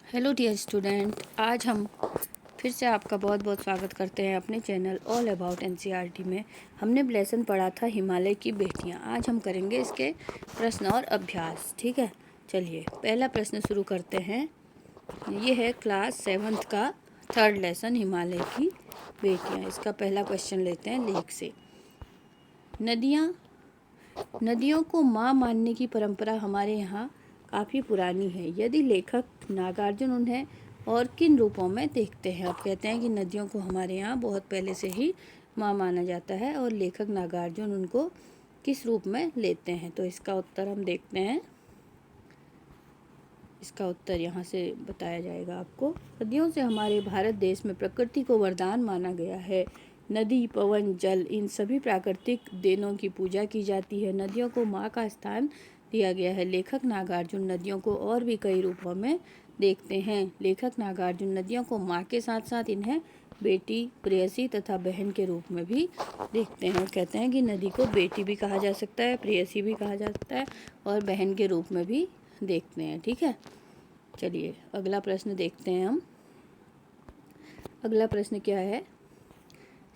Hello dear student, आज हम फिर से आपका बहुत बहुत स्वागत करते हैं अपने चैनल ऑल अबाउट एनसीईआरटी में। हमने लेसन पढ़ा था हिमालय की बेटियां। आज हम करेंगे इसके प्रश्न और अभ्यास। ठीक है, चलिए पहला प्रश्न शुरू करते हैं। ये है क्लास 7th का 3rd लेसन हिमालय की बेटियां। इसका पहला क्वेश्चन लेते हैं लेख से। नदियों को माँ मानने की परंपरा हमारे यहाँ काफ़ी पुरानी है। यदि लेखक नागार्जुन उन्हें और किन रूपों में देखते हैं? अब कहते हैं कि नदियों को हमारे यहाँ बहुत पहले से ही माँ माना जाता है और लेखक नागार्जुन उनको किस रूप में लेते हैं। तो इसका उत्तर हम देखते हैं। इसका उत्तर यहाँ से बताया जाएगा आपको। सदियों से हमारे भारत देश में प्रकृति को वरदान माना गया है। नदी, पवन, जल, इन सभी प्राकृतिक देनों की पूजा की जाती है। नदियों को माँ का स्थान दिया गया है। लेखक नागार्जुन नदियों को और भी कई रूपों में देखते हैं। लेखक नागार्जुन नदियों को माँ के साथ साथ इन्हें बेटी, प्रेयसी तथा बहन के रूप में भी देखते हैं। कहते हैं कि नदी को बेटी भी कहा जा सकता है, प्रेयसी भी कहा जा सकता है और बहन के रूप में भी देखते हैं। ठीक है, चलिए अगला प्रश्न देखते हैं हम। अगला प्रश्न क्या है?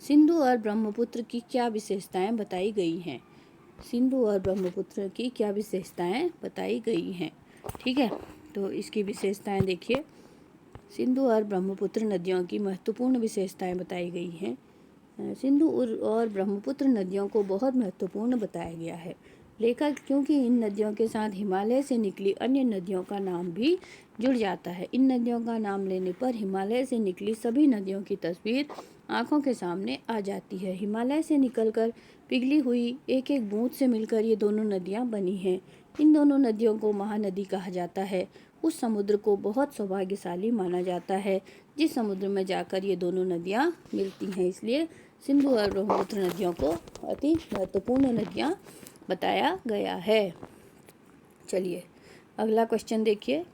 सिंधु और ब्रह्मपुत्र की क्या विशेषताएं बताई गई हैं? सिंधु और ब्रह्मपुत्र की क्या विशेषताएं बताई गई हैं? ठीक है, तो इसकी विशेषताएं देखिए। सिंधु और ब्रह्मपुत्र नदियों की महत्वपूर्ण विशेषताएं बताई गई हैं। सिंधु और ब्रह्मपुत्र नदियों को बहुत महत्वपूर्ण बताया गया है। लेखक क्योंकि इन नदियों के साथ हिमालय से निकली अन्य नदियों का नाम भी जुड़ जाता है। इन नदियों का नाम लेने पर हिमालय से निकली सभी नदियों की तस्वीर आंखों के सामने आ जाती है। हिमालय से निकलकर पिघली हुई एक एक बूंद से मिलकर ये दोनों नदियाँ बनी हैं। इन दोनों नदियों को महानदी कहा जाता है। उस समुद्र को बहुत सौभाग्यशाली माना जाता है जिस समुद्र में जाकर ये दोनों नदियाँ मिलती हैं। इसलिए सिंधु और ब्रह्मपुत्र नदियों को अति महत्वपूर्ण नदियाँ बताया गया है। चलिए अगला क्वेश्चन देखिए।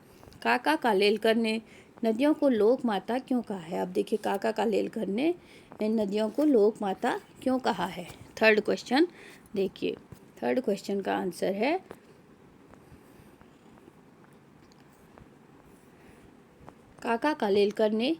काका कालेलकर ने नदियों को लोक माता क्यों कहा है? अब देखिए काका कालेलकर ने नदियों को लोक माता क्यों कहा है? 3rd क्वेश्चन देखिए। 3rd क्वेश्चन का आंसर है काका कालेलकर ने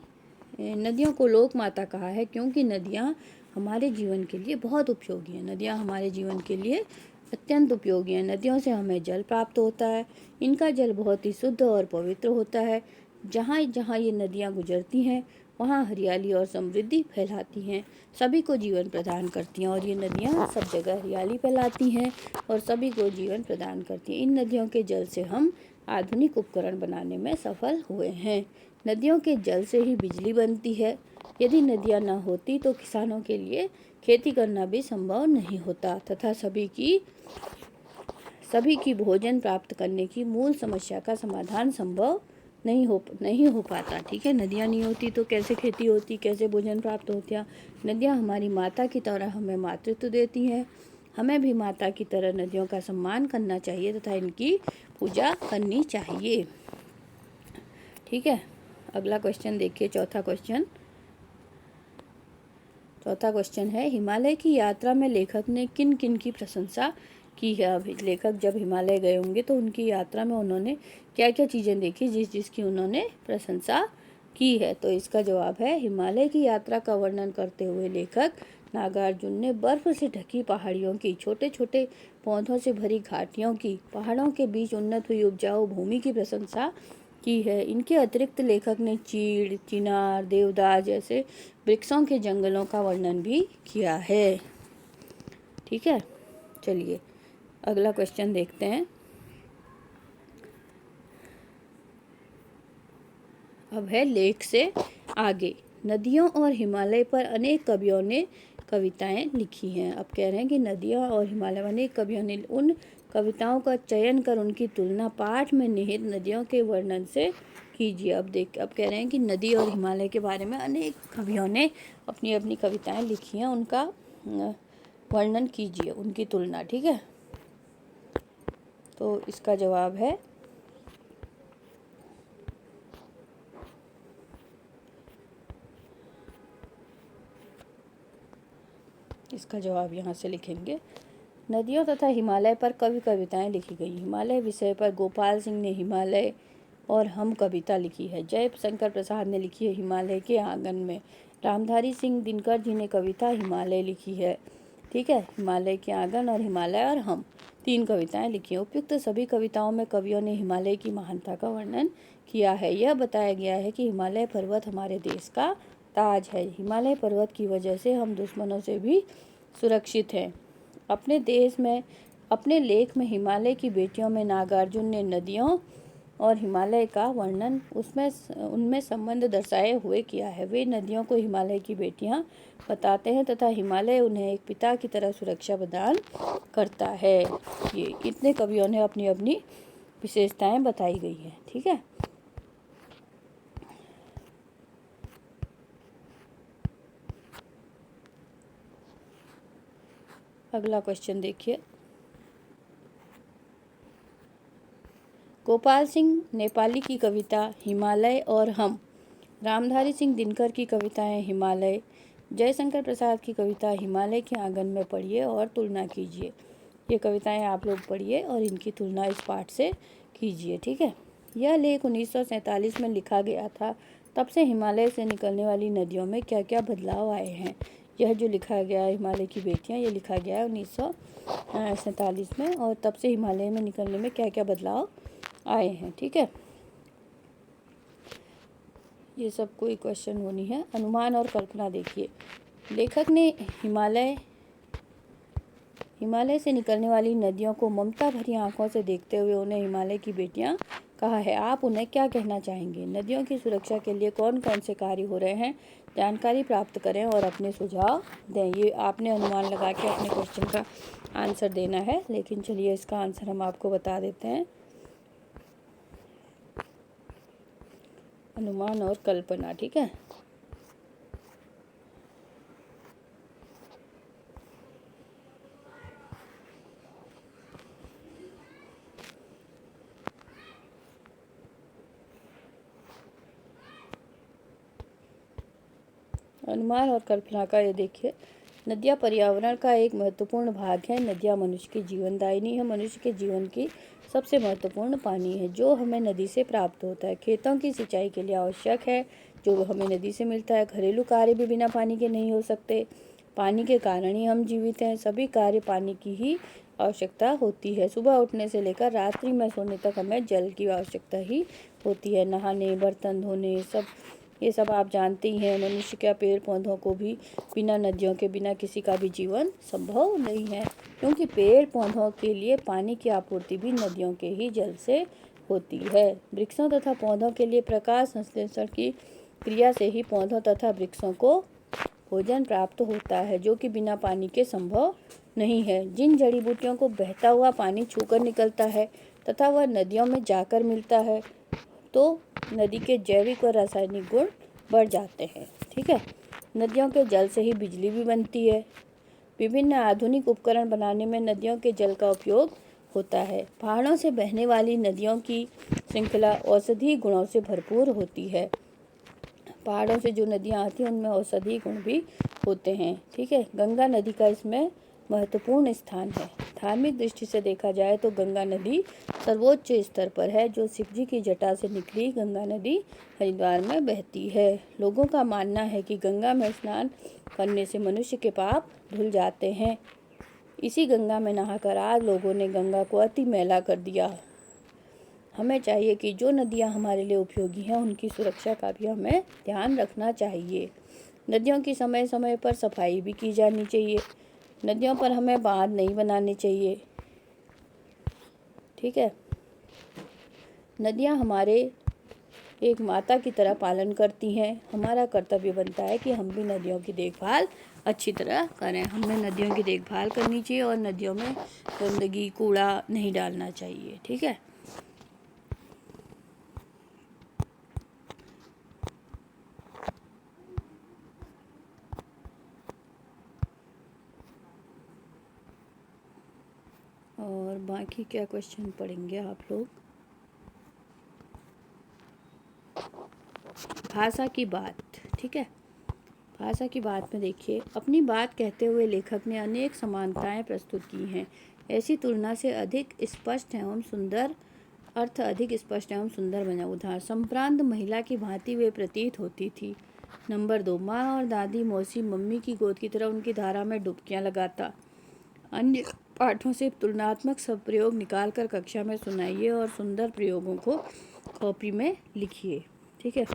नदियों को लोक माता कहा है क्योंकि नदियाँ हमारे जीवन के लिए बहुत उपयोगी हैं। नदियाँ हमारे जीवन के लिए अत्यंत उपयोगी हैं। नदियों से हमें जल प्राप्त होता है। इनका जल बहुत ही शुद्ध और पवित्र होता है। जहाँ जहाँ ये नदियाँ गुजरती हैं वहाँ हरियाली और समृद्धि फैलाती हैं, सभी को जीवन प्रदान करती हैं। और ये नदियाँ सब जगह हरियाली फैलाती हैं और सभी को जीवन प्रदान करती हैं। इन नदियों के जल से हम आधुनिक उपकरण बनाने में सफल हुए हैं। नदियों के जल से ही बिजली बनती है। यदि नदियाँ न होती तो किसानों के लिए खेती करना भी संभव नहीं होता तथा सभी की भोजन प्राप्त करने की मूल समस्या का समाधान संभव नहीं हो पाता। ठीक है, नदियाँ नहीं होती तो कैसे खेती होती, कैसे भोजन प्राप्त होता? नदियाँ हमारी माता की तरह हमें मातृत्व देती हैं। हमें भी माता की तरह नदियों का सम्मान करना चाहिए तथा इनकी पूजा करनी चाहिए। ठीक है, अगला क्वेश्चन देखिए। चौथा क्वेश्चन है हिमालय की यात्रा में लेखक ने किन किन की प्रशंसा की है? अब लेखक जब हिमालय गए होंगे तो उनकी यात्रा में उन्होंने क्या क्या चीज़ें देखी जिसकी उन्होंने प्रशंसा की है? तो इसका जवाब है हिमालय की यात्रा का वर्णन करते हुए लेखक नागार्जुन ने बर्फ से ढकी पहाड़ियों की, छोटे छोटे पौधों से भरी घाटियों की, पहाड़ों के बीच उन्नत हुई उपजाऊ भूमि की प्रशंसा की है। इनके अतिरिक्त लेखक ने चीड़, चिनार, देवदार जैसे वृक्षों के जंगलों का वर्णन भी किया है। ठीक है, चलिए अगला क्वेश्चन देखते हैं। अब है लेख से आगे। नदियों और हिमालय पर अनेक कवियों ने कविताएं लिखी हैं। अब कह रहे हैं कि नदियाँ और हिमालय में अनेक कवियों ने उन कविताओं का चयन कर उनकी तुलना पाठ में निहित नदियों के वर्णन से कीजिए। अब कह रहे हैं कि नदी और हिमालय के बारे में अनेक कवियों ने अपनी अपनी कविताएं लिखी हैं, उनका वर्णन कीजिए, उनकी तुलना। ठीक है, तो इसका जवाब है इसका जवाब यहाँ से लिखेंगे। नदियों तथा हिमालय पर कविताएं लिखी गई। हिमालय विषय पर गोपाल सिंह ने हिमालय और हम कविता लिखी है। जयशंकर प्रसाद ने लिखी है हिमालय के आंगन में। रामधारी सिंह दिनकर जी ने कविता हिमालय लिखी है। ठीक है, हिमालय के आंगन और हिमालय और हम, 3 कविताएं लिखी हैं। उपयुक्त सभी कविताओं में कवियों ने हिमालय की महानता का वर्णन किया है। यह बताया गया है कि हिमालय पर्वत हमारे देश का ताज है। हिमालय पर्वत की वजह से हम दुश्मनों से भी सुरक्षित हैं। अपने लेख में हिमालय की बेटियों में नागार्जुन ने नदियों और हिमालय का वर्णन उनमें संबंध दर्शाए हुए किया है। वे नदियों को हिमालय की बेटियां बताते हैं तथा हिमालय उन्हें एक पिता की तरह सुरक्षा प्रदान करता है। ये इतने कवियों ने अपनी अपनी विशेषताएं बताई गई है। ठीक है, अगला क्वेश्चन देखिए। गोपाल सिंह नेपाली की कविता हिमालय और हम, रामधारी सिंह दिनकर की कविताएं हिमालय, जयशंकर प्रसाद की कविता हिमालय के आंगन में पढ़िए और तुलना कीजिए। ये कविताएं आप लोग पढ़िए और इनकी तुलना इस पाठ से कीजिए। ठीक है, यह लेख 1947 में लिखा गया था। तब से हिमालय से निकलने वाली नदियों में क्या क्या बदलाव आए हैं। यह जो लिखा गया है हिमालय की बेटियां, ये लिखा गया है 1947 में, और तब से हिमालय में निकलने में क्या क्या बदलाव आए हैं। ठीक है, ये सब कोई क्वेश्चन वो नहीं है। अनुमान और कल्पना देखिए। लेखक ने हिमालय से निकलने वाली नदियों को ममता भरी आंखों से देखते हुए उन्हें हिमालय की बेटियां कहा है। आप उन्हें क्या कहना चाहेंगे? नदियों की सुरक्षा के लिए कौन कौन से कार्य हो रहे हैं? जानकारी प्राप्त करें और अपने सुझाव दें। ये आपने अनुमान लगा के अपने क्वेश्चन का आंसर देना है, लेकिन चलिए इसका आंसर हम आपको बता देते हैं। अनुमान और कल्पना। ठीक है, अनुमान और कल्पना का ये देखिए। नदियाँ पर्यावरण का एक महत्वपूर्ण भाग है। नदियाँ मनुष्य की जीवनदायिनी है। मनुष्य के जीवन की सबसे महत्वपूर्ण पानी है जो हमें नदी से प्राप्त होता है। खेतों की सिंचाई के लिए आवश्यक है जो हमें नदी से मिलता है। घरेलू कार्य भी बिना पानी के नहीं हो सकते। पानी के कारण ही हम जीवित हैं। सभी कार्य पानी की ही आवश्यकता होती है। सुबह उठने से लेकर रात्रि में सोने तक हमें जल की आवश्यकता ही होती है। नहाने, बर्तन धोने, ये सब आप जानते ही हैं। मनुष्य क्या, पेड़ पौधों को भी बिना नदियों के बिना किसी का भी जीवन संभव नहीं है, क्योंकि पेड़ पौधों के लिए पानी की आपूर्ति भी नदियों के ही जल से होती है। वृक्षों तथा पौधों के लिए प्रकाश संश्लेषण की क्रिया से ही पौधों तथा वृक्षों को भोजन प्राप्त होता है, जो कि बिना पानी के संभव नहीं है। जिन जड़ी बूटियों को बहता हुआ पानी छूकर निकलता है तथा वह नदियों में जाकर मिलता है, तो नदी के जैविक और रासायनिक गुण बढ़ जाते हैं। ठीक है, नदियों के जल से ही बिजली भी बनती है। विभिन्न आधुनिक उपकरण बनाने में नदियों के जल का उपयोग होता है। पहाड़ों से बहने वाली नदियों की श्रृंखला औषधीय गुणों से भरपूर होती है। पहाड़ों से जो नदियाँ आती हैं उनमें औषधीय गुण भी होते हैं। ठीक है, गंगा नदी का इसमें महत्वपूर्ण स्थान है। धार्मिक दृष्टि से देखा जाए तो गंगा नदी सर्वोच्च स्तर पर है। जो शिव जी की जटा से निकली गंगा नदी हरिद्वार में बहती है। लोगों का मानना है कि गंगा में स्नान करने से मनुष्य के पाप धुल जाते हैं। इसी गंगा में नहाकर आज लोगों ने गंगा को अति मैला कर दिया। हमें चाहिए कि जो नदियाँ हमारे लिए उपयोगी हैं उनकी सुरक्षा का भी हमें ध्यान रखना चाहिए। नदियों की समय समय पर सफाई भी की जानी चाहिए। नदियों पर हमें बांध नहीं बनाने चाहिए। ठीक है, नदियाँ हमारे एक माता की तरह पालन करती हैं। हमारा कर्तव्य बनता है कि हम भी नदियों की देखभाल अच्छी तरह करें। हमें नदियों की देखभाल करनी चाहिए और नदियों में गंदगी, कूड़ा नहीं डालना चाहिए। ठीक है, और बाकी क्या क्वेश्चन पढ़ेंगे आप लोग। भाषा की बात। ठीक है, भाषा की बात में देखिए, अपनी बात कहते हुए लेखक ने अनेक समानताएं प्रस्तुत की हैं। ऐसी तुलना से अधिक स्पष्ट एवं सुंदर अर्थ अधिक स्पष्ट एवं सुंदर बना। उदाहरण, संप्रांत महिला की भांति वे प्रतीत होती थी। नंबर 2, माँ और दादी मौसी मम्मी की गोद की तरह उनकी धारा में डुबकियां लगाता। अन्य पाठों से तुलनात्मक सब प्रयोग निकाल कर कक्षा में सुनाइए और सुंदर प्रयोगों को कॉपी में लिखिए। ठीक है।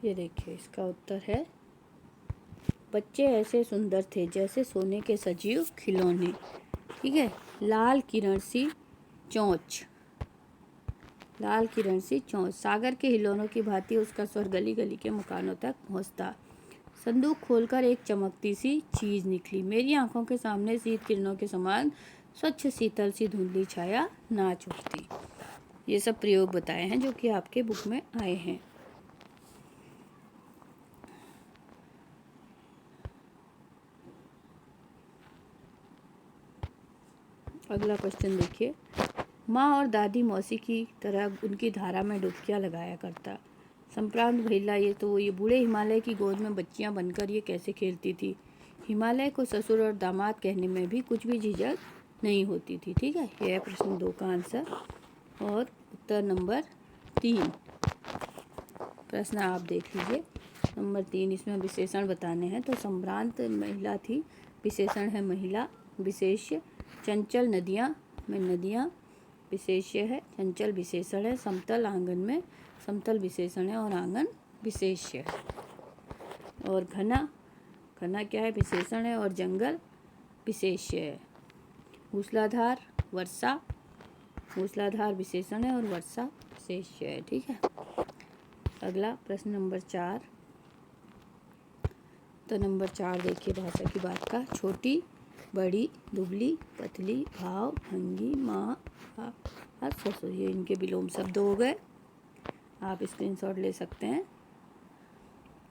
ये देखिए, इसका उत्तर है, बच्चे ऐसे सुंदर थे जैसे सोने के सजीव खिलौने। ठीक है। लाल किरण सी चोंच, लाल किरण सी चोंच, सागर के हिलोनों की भांति उसका स्वर गली गली के मकानों तक पहुंचता। संदूक खोलकर एक चमकती सी चीज निकली। मेरी आंखों के सामने शीत किरणों के समान स्वच्छ शीतल सी धुंधली छाया नाच उठती। ये सब प्रयोग बताए हैं जो कि आपके बुक में आए हैं। अगला क्वेश्चन देखिए, माँ और दादी मौसी की तरह उनकी धारा में डुबकियां लगाया करता। संप्रांत महिला, ये बूढ़े हिमालय की गोद में बच्चियां बनकर ये कैसे खेलती थी। हिमालय को ससुर और दामाद कहने में भी कुछ भी झिझक नहीं होती थी। ठीक है। यह है प्रश्न 2 का आंसर। और उत्तर नंबर 3, प्रश्न आप देख लीजिए। नंबर 3, इसमें विशेषण बताने हैं। तो संप्रांत महिला थी, विशेषण है महिला। विशेष्य, चंचल नदियाँ में नदियाँ विशेष्य है, चंचल विशेषण है। समतल आंगन में समतल विशेषण है और आंगन विशेष्य है। और घना, घना क्या है, विशेषण है और जंगल विशेष्य है। मूसलाधार, वर्षा, मूसलाधार विशेषण है और वर्षा विशेष्य है। ठीक है। अगला प्रश्न नंबर 4। तो नंबर 4 देखिए, भाषा की बात का। छोटी, बड़ी, दुबली, पतली, भाव, भंगी, माँ, ससुर, ये इनके विलोम शब्द हो गए। आप स्क्रीनशॉट ले सकते हैं।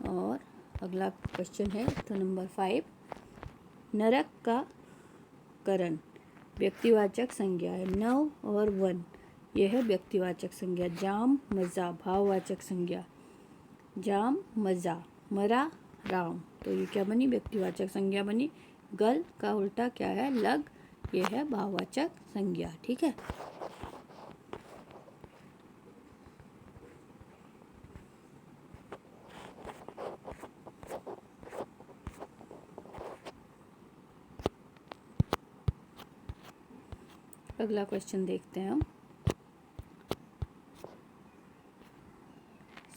और अगला क्वेश्चन है तो नंबर 5, नरक का करण व्यक्तिवाचक संज्ञा है। नव और वन, यह है व्यक्तिवाचक संज्ञा। जाम, मज़ा, भाववाचक संज्ञा। जाम, मज़ा, मरा, राम, तो ये क्या बनी, व्यक्तिवाचक संज्ञा बनी। गल का उल्टा क्या है, लग, ये है भाववाचक संज्ञा। ठीक है। अगला क्वेश्चन देखते हैं हम।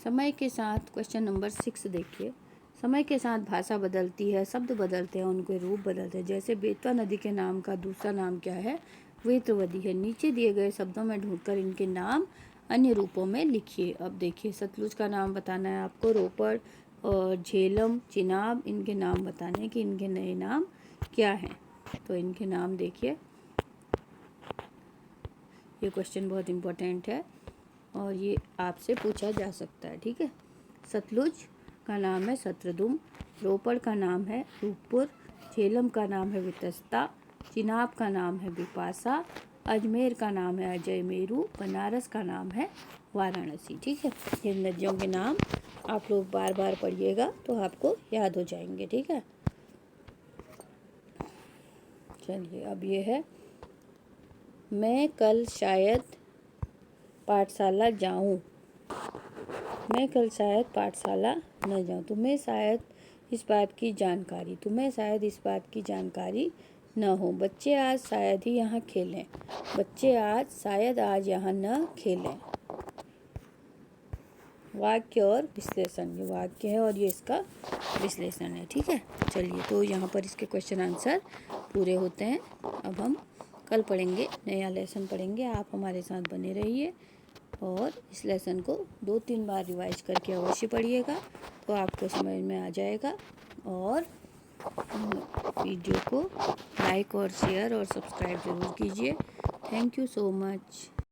समय के साथ, क्वेश्चन नंबर 6 देखिए, समय के साथ भाषा बदलती है, शब्द बदलते हैं, उनके रूप बदलते हैं। जैसे बेतवा नदी के नाम का दूसरा नाम क्या है, वेत्रवदी है। नीचे दिए गए शब्दों में ढूंढकर इनके नाम अन्य रूपों में लिखिए। अब देखिए, सतलुज का नाम बताना है आपको, रोपड़ और झेलम, चिनाब, इनके नाम बताने हैं कि इनके नए नाम क्या हैं। तो इनके नाम देखिए, ये क्वेश्चन बहुत इम्पोर्टेंट है और ये आपसे पूछा जा सकता है। ठीक है। सतलुज का नाम है शत्रुदुम, रोपड़ का नाम है रूपपुर, झेलम का नाम है वितस्ता, चिनाब का नाम है बिपाशा, अजमेर का नाम है अजय मेरू, बनारस का नाम है वाराणसी। ठीक है। ये नदियों के नाम आप लोग बार बार पढ़िएगा तो आपको याद हो जाएंगे। ठीक है। चलिए, अब ये है, मैं कल शायद पाठशाला जाऊं, मैं कल शायद पाठशाला न जाऊं। तुम्हें शायद इस बात की जानकारी, तुम्हें शायद इस बात की जानकारी न हो। बच्चे आज शायद ही यहाँ खेलें, बच्चे आज शायद आज यहाँ न खेलें। वाक्य और विश्लेषण, ये वाक्य है और ये इसका विश्लेषण है। ठीक है। चलिए, तो यहाँ पर इसके क्वेश्चन आंसर पूरे होते हैं। अब हम कल पढ़ेंगे, नया लेसन पढ़ेंगे। आप हमारे साथ बने रहिए और इस लेसन को 2-3 बार रिवाइज करके अवश्य पढ़िएगा, तो आपको समझ में आ जाएगा। और वीडियो को लाइक और शेयर और सब्सक्राइब ज़रूर कीजिए। Thank you so much.